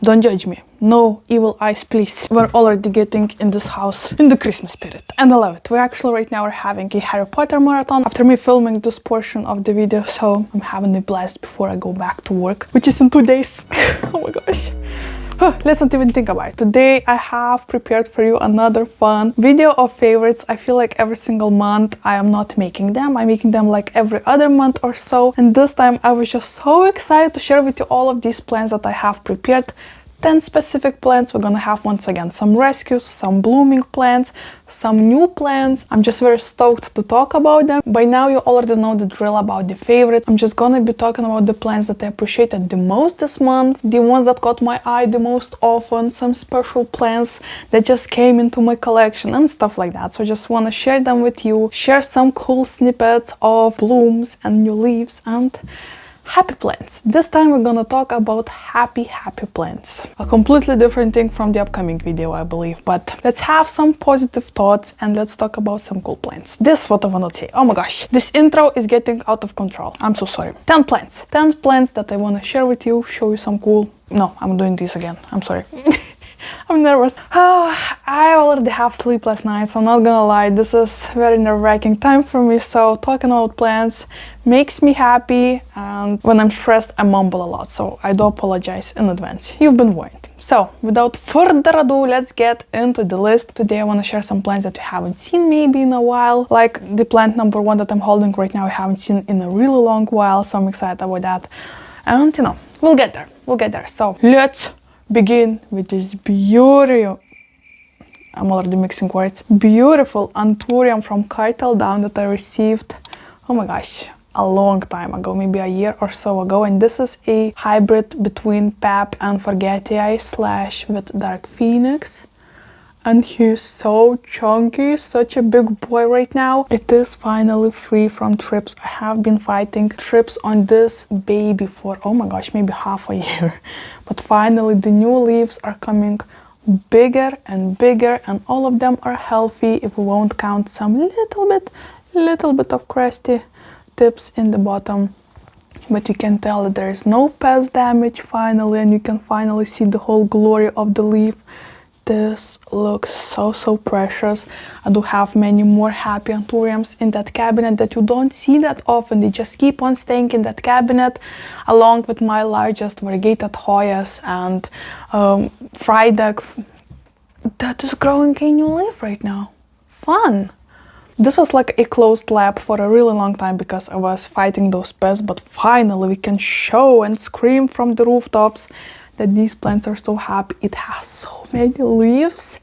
Don't judge me. No evil eyes, please. We're already getting in this house in the Christmas spirit, and I love it. We actually right now are having a Harry Potter marathon after me filming this portion of the video, so I'm having a blast before I go back to work, which is in 2 days. Oh my gosh. Let's not even think about it. Today I have prepared for you another fun video of favorites. I feel like every single month I am not making them. I'm making them like every other month or so. And this time I was just so excited to share with you all of these plants that I have prepared. 10 specific plants. We're gonna have once again some rescues, some blooming plants, some new plants. I'm just very stoked to talk about them. By now you already know the drill about the favorites. I'm just gonna be talking about the plants that I appreciated the most this month, the ones that caught my eye the most often, some special plants that just came into my collection and stuff like that. So I just wanna share them with you, share some cool snippets of blooms and new leaves and happy plants. This time we're gonna talk about happy plants. A completely different thing from the upcoming video, I believe, but let's have some positive thoughts and let's talk about some cool plants. This is what I wanna say. Oh my gosh, this intro is getting out of control. I'm so sorry. 10 plants. 10 plants that I wanna share with you, show you some cool... No, I'm doing this again. I'm sorry. I'm nervous. Oh, I already have sleepless nights, I'm not gonna lie. This is very nerve-wracking time for me, so talking about plants makes me happy, and when I'm stressed I mumble a lot, so I do apologize in advance. You've been warned. So, without further ado, let's get into the list. Today I want to share some plants that you haven't seen maybe in a while, like the plant number 1 that I'm holding right now I haven't seen in a really long while, so I'm excited about that. And you know, we'll get there. So, let's begin with this beautiful, I'm already mixing words, beautiful Anthurium from Cartel Down that I received, oh my gosh, a long time ago, maybe a year or so ago. And this is a hybrid between Pap and Forgetii slash with Dark Phoenix. And he's so chunky, such a big boy right now. It is finally free from trips. I have been fighting trips on this baby for, oh my gosh, maybe half a year. But finally the new leaves are coming bigger and bigger, and all of them are healthy if we won't count some little bit of crusty tips in the bottom. But you can tell that there is no pest damage finally, and you can finally see the whole glory of the leaf. This looks so precious. I do have many more happy Anthuriums in that cabinet that you don't see that often. They just keep on staying in that cabinet, along with my largest variegated hoyas and Friedeg that is growing a new leaf right now. Fun! This was like a closed lab for a really long time because I was fighting those pests, but finally we can show and scream from the rooftops that these plants are so happy. It has so many leaves.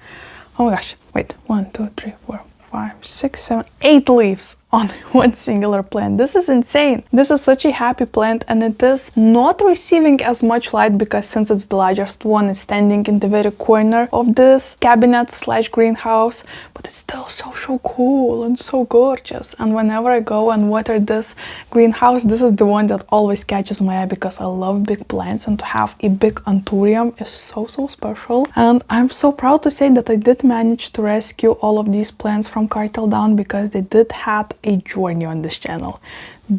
Oh my gosh, wait, 1, 2, 3, 4, 5, 6, 7, 8 leaves on one singular plant. This is insane. This is such a happy plant, and it is not receiving as much light because since it's the largest one, it's standing in the very corner of this cabinet slash greenhouse, but it's still so cool and so gorgeous. And whenever I go and water this greenhouse, this is the one that always catches my eye because I love big plants, and to have a big Anthurium is so special. And I'm so proud to say that I did manage to rescue all of these plants from Cartel Down because they did have a journey on this channel.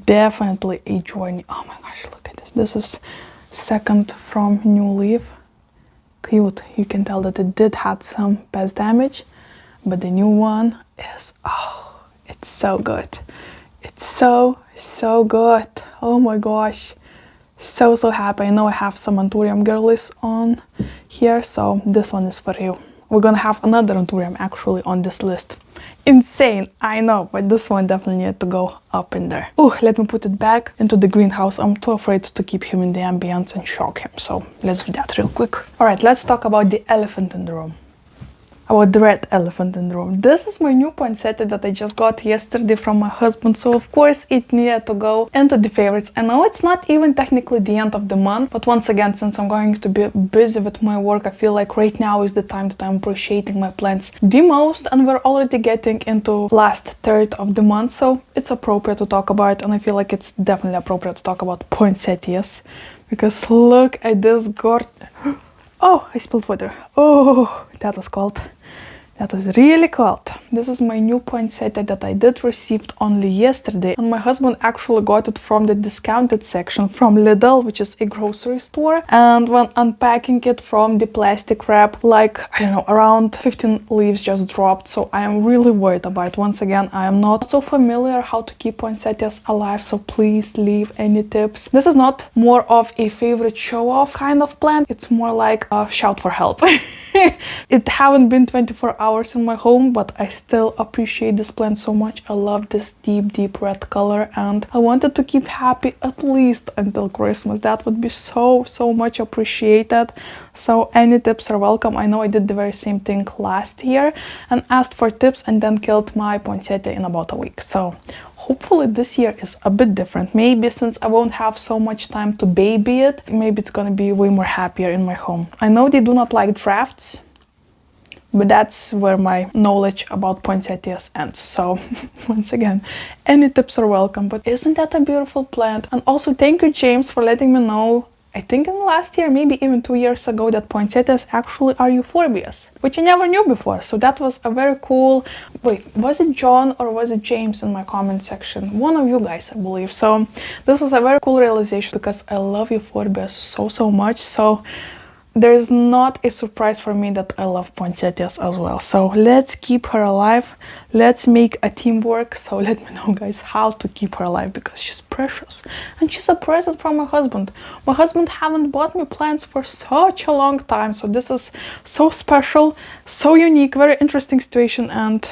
Definitely a journey. Oh my gosh, look at this. This is second from new leaf. Cute. You can tell that it did have some pest damage, but the new one is, oh, it's so good. It's so good. Oh my gosh. So happy. I know I have some Anthurium girlies on here, so this one is for you. We're gonna have another Anthurium actually on this list. Insane, I know, but this one definitely needs to go up in there. Oh, let me put it back into the greenhouse. I'm too afraid to keep him in the ambience and shock him, so let's do that real quick. Alright, let's talk about the elephant in the room. About the red elephant in the room. This is my new poinsettia that I just got yesterday from my husband, so of course it needed to go into the favorites. I know it's not even technically the end of the month, but once again, since I'm going to be busy with my work, I feel like right now is the time that I'm appreciating my plants the most, and we're already getting into last third of the month, so it's appropriate to talk about it, and I feel like it's definitely appropriate to talk about poinsettias, because look at this gorgeous... Oh, I spilled water. Oh, that was cold. That was really cool. This is my new poinsettia that I did received only yesterday, and my husband actually got it from the discounted section from Lidl, which is a grocery store. And when unpacking it from the plastic wrap, like, I don't know, around 15 leaves just dropped. So I am really worried about it. Once again, I am not so familiar how to keep poinsettias alive, so please leave any tips. This is not more of a favorite show-off kind of plant. It's more like a shout for help. It haven't been 24 hours in my home, but I still appreciate this plant so much. I love this deep red color, and I wanted to keep happy at least until Christmas. That would be so much appreciated. So any tips are welcome. I know I did the very same thing last year and asked for tips and then killed my poinsettia in about a week. So hopefully this year is a bit different. Maybe since I won't have so much time to baby it, maybe it's gonna be way more happier in my home. I know they do not like drafts, but that's where my knowledge about poinsettias ends. So once again, any tips are welcome. But isn't that a beautiful plant? And also thank you, James, for letting me know, I think in last year, maybe even 2 years ago, that poinsettias actually are euphorbias, which I never knew before. So that was a very cool... Wait, was it John or was it James in my comment section? One of you guys, I believe. So this was a very cool realization because I love euphorbias so much. So there's not a surprise for me that I love poinsettias as well. So let's keep her alive. Let's make a teamwork. So let me know, guys, how to keep her alive, because she's precious and she's a present from my husband. My husband haven't bought me plants for such a long time. So this is so special, so unique, very interesting situation. And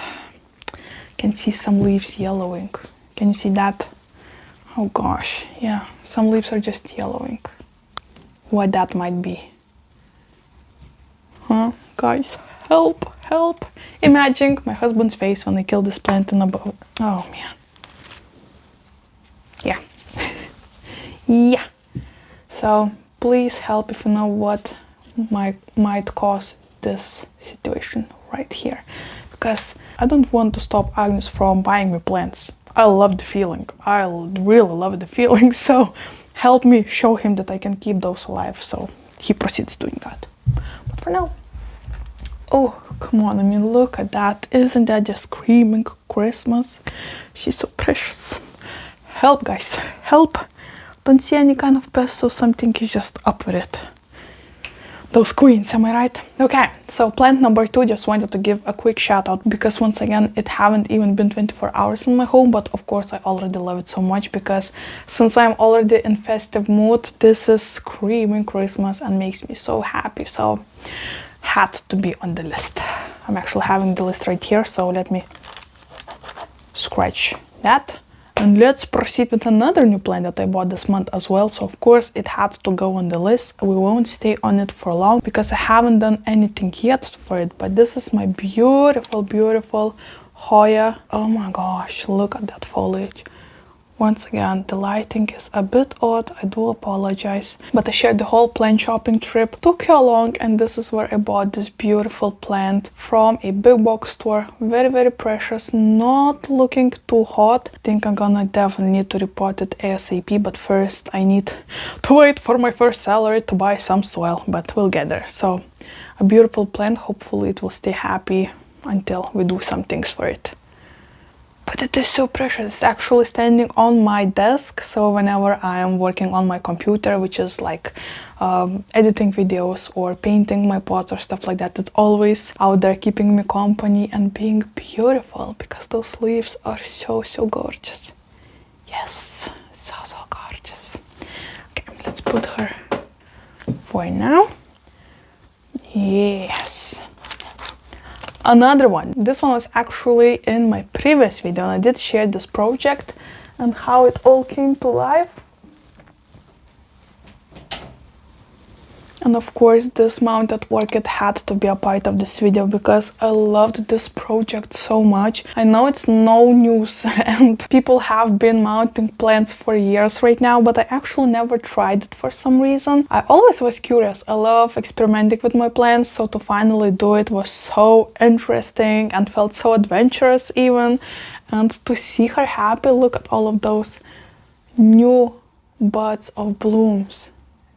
I can see some leaves yellowing. Can you see that? Oh gosh, yeah, some leaves are just yellowing. What that might be. Huh? Guys, help, help. Imagine my husband's face when I killed this plant in a boat. Oh man. Yeah. Yeah. So please help if you know what might cause this situation right here. Because I don't want to stop Agnes from buying me plants. I love the feeling. I really love the feeling. So help me show him that I can keep those alive. So he proceeds doing that. But for now, oh, come on, I mean, look at that. Isn't that just screaming Christmas? She's so precious. Help, guys, help. Don't see any kind of pest, so something is just up with it. Those queens, am I right? Okay, so plant number 2, just wanted to give a quick shout out because once again, it haven't even been 24 hours in my home, but of course I already love it so much because since I'm already in festive mood, this is screaming Christmas and makes me so happy. So had to be on the list. I'm actually having the list right here, so let me scratch that. And let's proceed with another new plant that I bought this month as well. So of course it had to go on the list. We won't stay on it for long because I haven't done anything yet for it. But this is my beautiful hoya. Oh my gosh, look at that foliage. Once again, the lighting is a bit odd, I do apologize. But I shared the whole plant shopping trip, took you along, and this is where I bought this beautiful plant from a big box store. Very precious, not looking too hot. I think I'm gonna definitely need to repot it ASAP, but first I need to wait for my first salary to buy some soil, but we'll get there. So a beautiful plant, hopefully it will stay happy until we do some things for it. But it is so precious. It's actually standing on my desk, so whenever I am working on my computer, which is like editing videos or painting my pots or stuff like that, it's always out there keeping me company and being beautiful because those leaves are so gorgeous. Yes, so gorgeous. Okay, let's put her for now. Yes. Another one. This one was actually in my previous video and I did share this project and how it all came to life. And of course this mounted orchid had to be a part of this video because I loved this project so much. I know it's no news and people have been mounting plants for years right now, but I actually never tried it for some reason. I always was curious. I love experimenting with my plants, so to finally do it was so interesting and felt so adventurous even. And to see her happy, look at all of those new buds of blooms.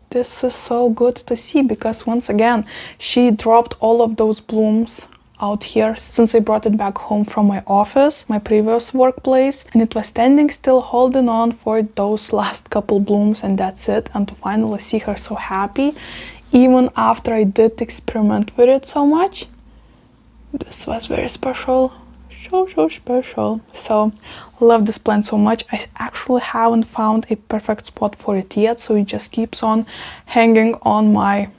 This is so good to see because once again, she dropped all of those blooms out here since I brought it back home from my office, my previous workplace, and it was standing still holding on for those last couple blooms, and that's it. And to finally see her so happy, even after I did experiment with it so much, this was very special. So special. So love this plant so much. I actually haven't found a perfect spot for it yet, so it just keeps on hanging on my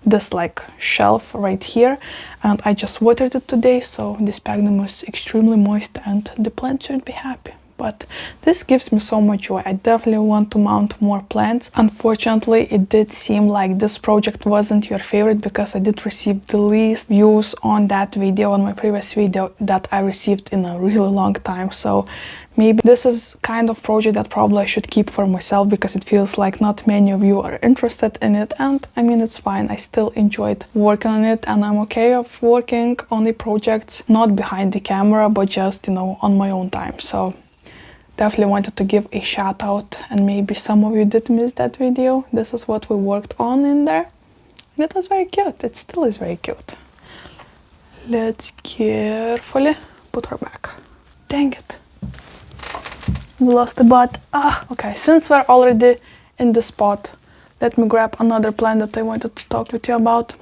this like shelf right here, and I just watered it today, so this sphagnum is extremely moist and the plant should be happy. But this gives me so much joy. I definitely want to mount more plants. Unfortunately, it did seem like this project wasn't your favorite because I did receive the least views on that video, on my previous video, that I received in a really long time. So maybe this is kind of project that probably I should keep for myself because it feels like not many of you are interested in it. And I mean, it's fine. I still enjoyed working on it, and I'm okay of working on the projects not behind the camera, but just, you know, on my own time. So definitely wanted to give a shout out, and maybe some of you did miss that video. This is what we worked on in there, and it was very cute. It still is very cute. Let's carefully put her back. Dang it. We lost the bud. Okay, since we're already in the spot, let me grab another plant that I wanted to talk with you about.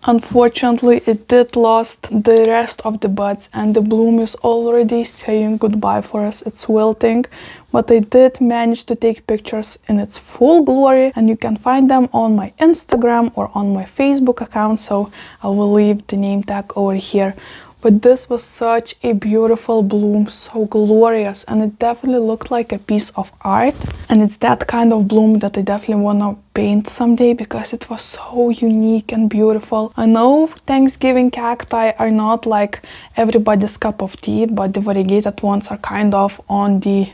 Unfortunately, it did lost the rest of the buds, and the bloom is already saying goodbye for us. It's wilting, but I did manage to take pictures in its full glory, and you can find them on my Instagram or on my Facebook account, so I will leave the name tag over here. But this was such a beautiful bloom, so glorious, and it definitely looked like a piece of art. And it's that kind of bloom that I definitely want to paint someday because it was so unique and beautiful. I know Thanksgiving cacti are not like everybody's cup of tea, but the variegated ones are kind of on the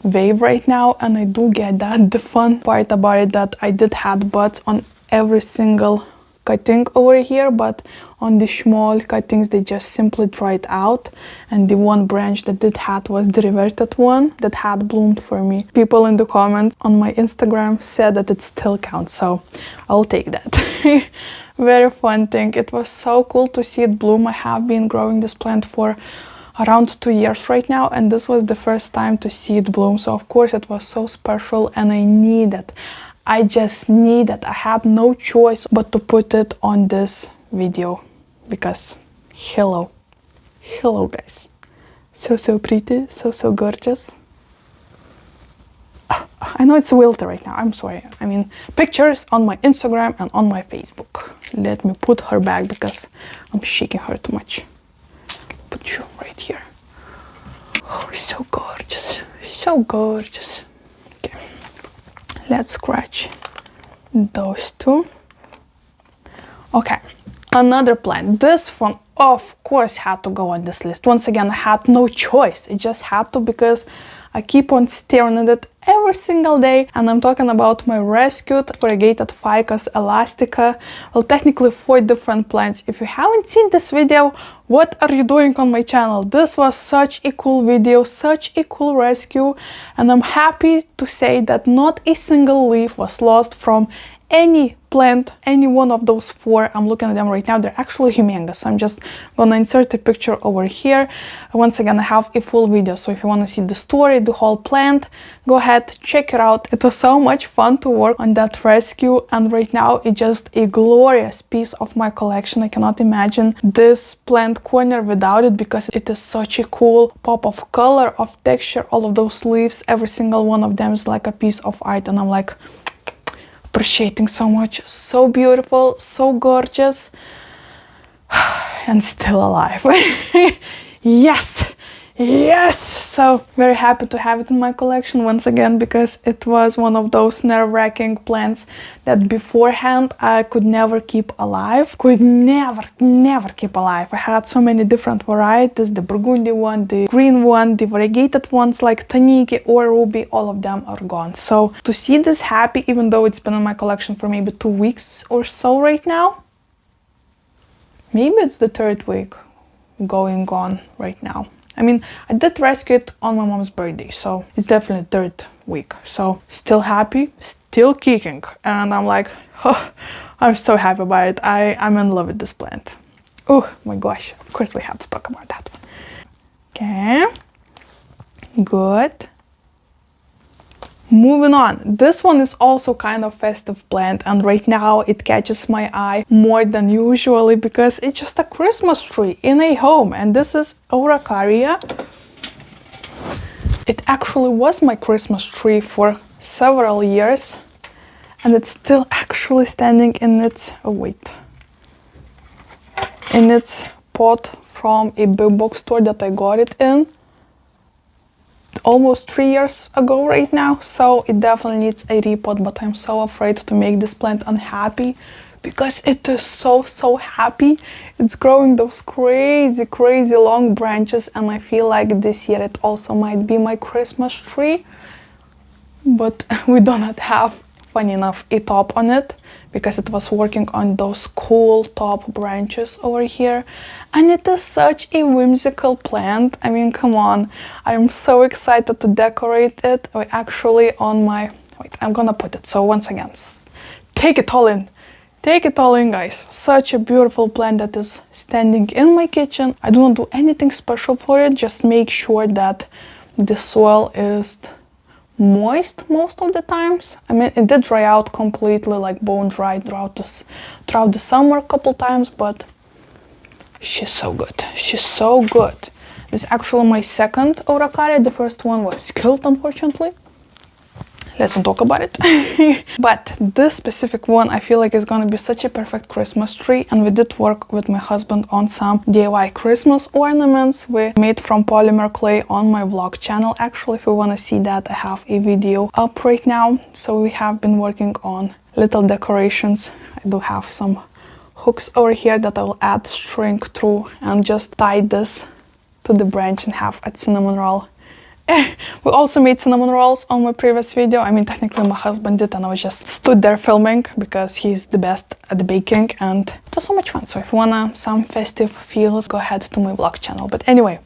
wave right now, and I do get that. The fun part about it that I did have buds on every single cutting over here, but on the small cuttings they just simply dried out, and the one branch that did had was the reverted one that had bloomed for me. People in the comments on my Instagram said that it still counts, so I'll take that. Very fun thing. It was so cool to see it bloom. I have been growing this plant for around 2 years right now, and this was the first time to see it bloom, so of course it was so special, and I need it. I just need it. I had no choice but to put it on this video because hello guys, so pretty, so gorgeous. I know it's wilted right now, I'm sorry. I mean, pictures on my Instagram and on my Facebook. Let me put her back because I'm shaking her too much. Put you right here. Oh, so gorgeous, so gorgeous. Okay, let's scratch those two. Okay, another plant. This one of course had to go on this list. Once again, I had no choice. It just had to because I keep on staring at it every single day, and I'm talking about my rescued variegated Ficus elastica. Well, technically 4 different plants. If you haven't seen this video, what are you doing on my channel? This was such a cool video, such a cool rescue, and I'm happy to say that not a single leaf was lost from any plant, any one of those 4. I'm looking at them right now. They're actually humongous. So I'm just gonna insert a picture over here. Once again, I have a full video, so if you want to see the story, the whole plant, go ahead, check it out. It was so much fun to work on that rescue, and right now it's just a glorious piece of my collection. I cannot imagine this plant corner without it because it is such a cool pop of color, of texture. All of those leaves, every single one of them is like a piece of art, and I'm like appreciating so much. So beautiful, so gorgeous, and still alive. Yes, yes. So very happy to have it in my collection once again, because it was one of those nerve-wracking plants that beforehand I could never keep alive. Never keep alive. I had so many different varieties, the burgundy one, the green one, the variegated ones like Taniki or Ruby, all of them are gone. So to see this happy, even though it's been in my collection for maybe 2 weeks or so right now, maybe it's the 3rd week going on right now. I mean, I did rescue it on my mom's birthday, so it's definitely 3rd week. So still happy, still kicking, and I'm like, oh, I'm so happy about it. I'm in love with this plant. Oh my gosh, of course we have to talk about that one. Okay, good. Moving on, this one is also kind of festive plant, and right now it catches my eye more than usually because it's just a Christmas tree in a home, and this is Variegated. It actually was my Christmas tree for several years, and it's still actually standing in its, in its pot from a big box store that I got it in almost 3 years ago right now, so it definitely needs a repot, but I'm so afraid to make this plant unhappy because it is so happy. It's growing those crazy long branches, and I feel like this year it also might be my Christmas tree, but we do not have, funny enough, a top on it because it was working on those cool top branches over here, and it is such a whimsical plant. I mean, come on, I'm so excited to decorate it. I actually on my, wait, I'm gonna put it, so once again, take it all in. Take it all in, guys. Such a beautiful plant that is standing in my kitchen. I do not do anything special for it, just make sure that the soil is moist most of the times. I mean, it did dry out completely, like bone dry throughout the summer a couple times, but she's so good. She's so good. This is actually my second Variegated. The first one was killed, unfortunately. Let's not talk about it. But this specific one, I feel like is gonna be such a perfect Christmas tree, and we did work with my husband on some DIY Christmas ornaments we made from polymer clay on my vlog channel. Actually, if you wanna see that, I have a video up right now. So we have been working on little decorations. I do have some hooks over here that I will add string through and just tie this to the branch and have a cinnamon roll. We also made cinnamon rolls on my previous video. I mean, technically my husband did, and I was just stood there filming because he's the best at the baking, and it was so much fun. So if you wanna some festive feels, go ahead to my vlog channel. But anyway,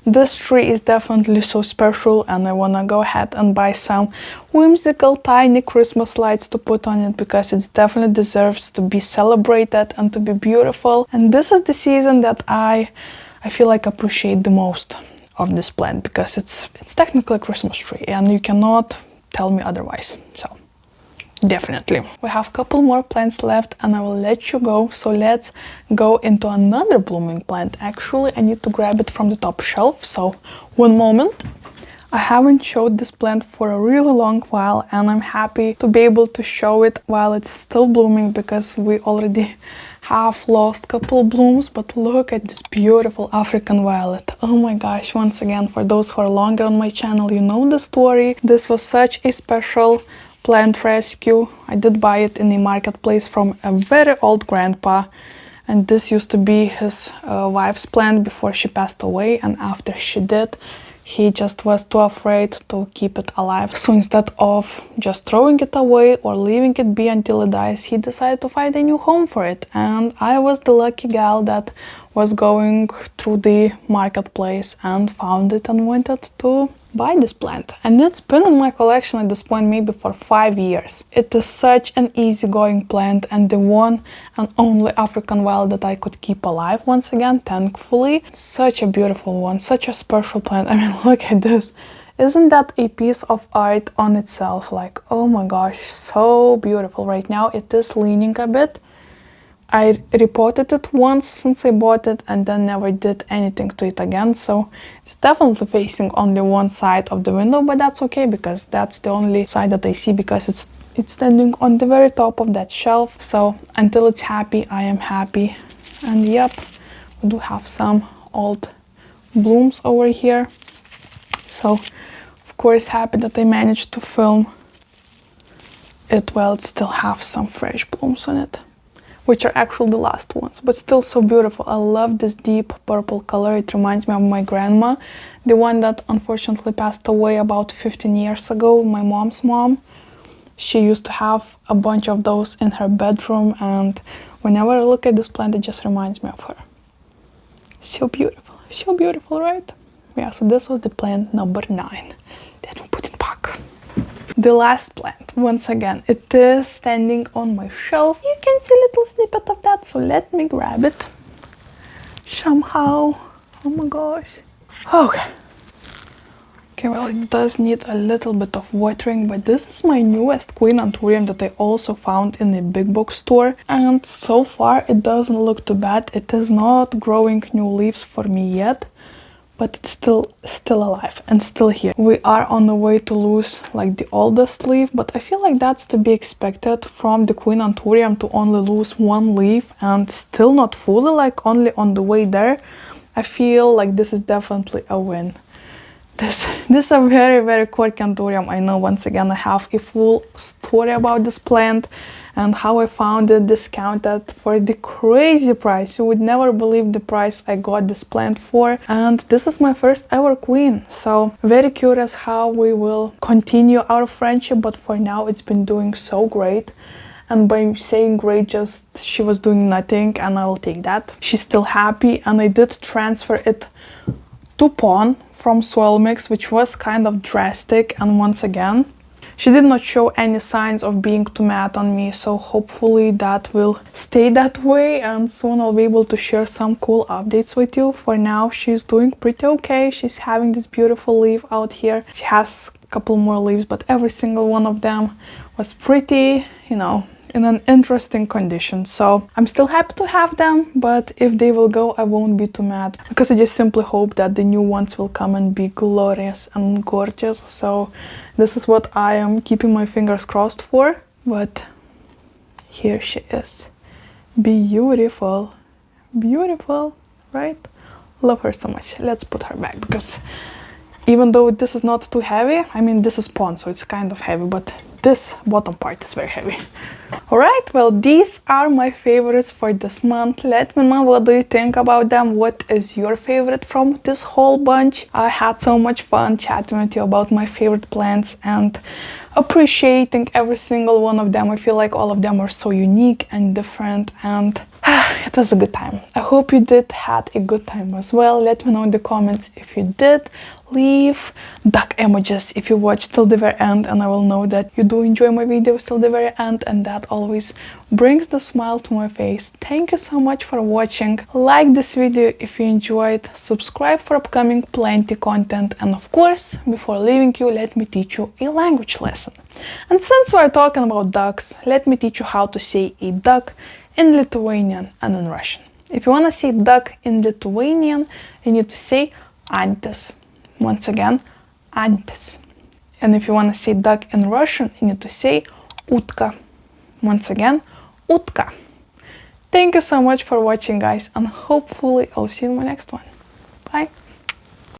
this tree is definitely so special, and I wanna go ahead and buy some whimsical tiny Christmas lights to put on it because it definitely deserves to be celebrated and to be beautiful. And this is the season that I feel like appreciate the most of this plant because it's technically a Christmas tree, and you cannot tell me otherwise. So definitely. We have a couple more plants left and I will let you go. So let's go into another blooming plant. Actually, I need to grab it from the top shelf. So one moment. I haven't showed this plant for a really long while, and I'm happy to be able to show it while it's still blooming because we already have lost a couple blooms. But look at this beautiful African violet. Oh my gosh, once again, for those who are longer on my channel, you know the story. This was such a special plant rescue. I did buy it in the marketplace from a very old grandpa, and this used to be his wife's plant before she passed away, and after she did, he just was too afraid to keep it alive. So instead of just throwing it away or leaving it be until it dies, he decided to find a new home for it. And I was the lucky gal that was going through the marketplace and found it and wanted to buy this plant. And it's been in my collection at this point maybe for 5 years. It is such an easygoing plant and the one and only African violet that I could keep alive once again, thankfully. Such a beautiful one, such a special plant. I mean, look at this. Isn't that a piece of art on itself? Like, oh my gosh, so beautiful. Right now it is leaning a bit. I repotted it once since I bought it and then never did anything to it again, so it's definitely facing only one side of the window, but that's okay because that's the only side that I see because it's standing on the very top of that shelf. So until it's happy, I am happy. And yep, we do have some old blooms over here, so of course happy that I managed to film it while it still have some fresh blooms on it, which are actually the last ones, but still so beautiful. I love this deep purple color. It reminds me of my grandma, the one that unfortunately passed away about 15 years ago, my mom's mom. She used to have a bunch of those in her bedroom, and whenever I look at this plant, it just reminds me of her. So beautiful, right? Yeah, so this was the plant number 9. Let me put it back. The last plant, once again, it is standing on my shelf. You can see a little snippet of that, so let me grab it. somehow. Oh my gosh. Okay. Okay, well, it does need a little bit of watering, but this is my newest Queen Anthurium that I also found in a big box store, and so far it doesn't look too bad. It is not growing new leaves for me yet, but it's still alive and still here. We are on the way to lose like the oldest leaf, but I feel like that's to be expected from the Queen Anthurium to only lose one leaf and still not fully, like only on the way there. I feel like this is definitely a win. This is a very quirky Anthurium. I know, once again I have a full story about this plant and how I found it discounted for the crazy price. You would never believe the price I got this plant for, and this is my first ever queen, so very curious how we will continue our friendship, but for now it's been doing so great. And by saying great, just she was doing nothing, and I will take that. She's still happy, and I did transfer it to Pon from soil mix, which was kind of drastic, and once again she did not show any signs of being too mad on me, so hopefully that will stay that way, and soon I'll be able to share some cool updates with you. For now she's doing pretty okay. She's having this beautiful leaf out here. She has a couple more leaves, but every single one of them was pretty, you know, in an interesting condition. So I'm still happy to have them, but if they will go, I won't be too mad, because I just simply hope that the new ones will come and be glorious and gorgeous. So this is what I am keeping my fingers crossed for. But here she is. Beautiful. Beautiful, right? Love her so much. Let's put her back, because even though this is not too heavy, I mean, this is Pon, so it's kind of heavy, but this bottom part is very heavy. Alright, well, these are my favorites for this month. Let me know what do you think about them. What is your favorite from this whole bunch? I had so much fun chatting with you about my favorite plants and appreciating every single one of them. I feel like all of them are so unique and different, and it was a good time. I hope you did had a good time as well. Let me know in the comments if you did. Leave duck emojis if you watched till the very end, and I will know that you do enjoy my videos till the very end, and that always brings the smile to my face. Thank you so much for watching. Like this video if you enjoyed, subscribe for upcoming plenty content, and of course, before leaving you, let me teach you a language lesson. And since we're talking about ducks, let me teach you how to say a duck in Lithuanian and in Russian. If you want to say duck in Lithuanian, you need to say antis. Once again, antis. And if you want to say duck in Russian, you need to say utka. Once again, utka. Thank you so much for watching, guys, and hopefully I'll see you in my next one. Bye.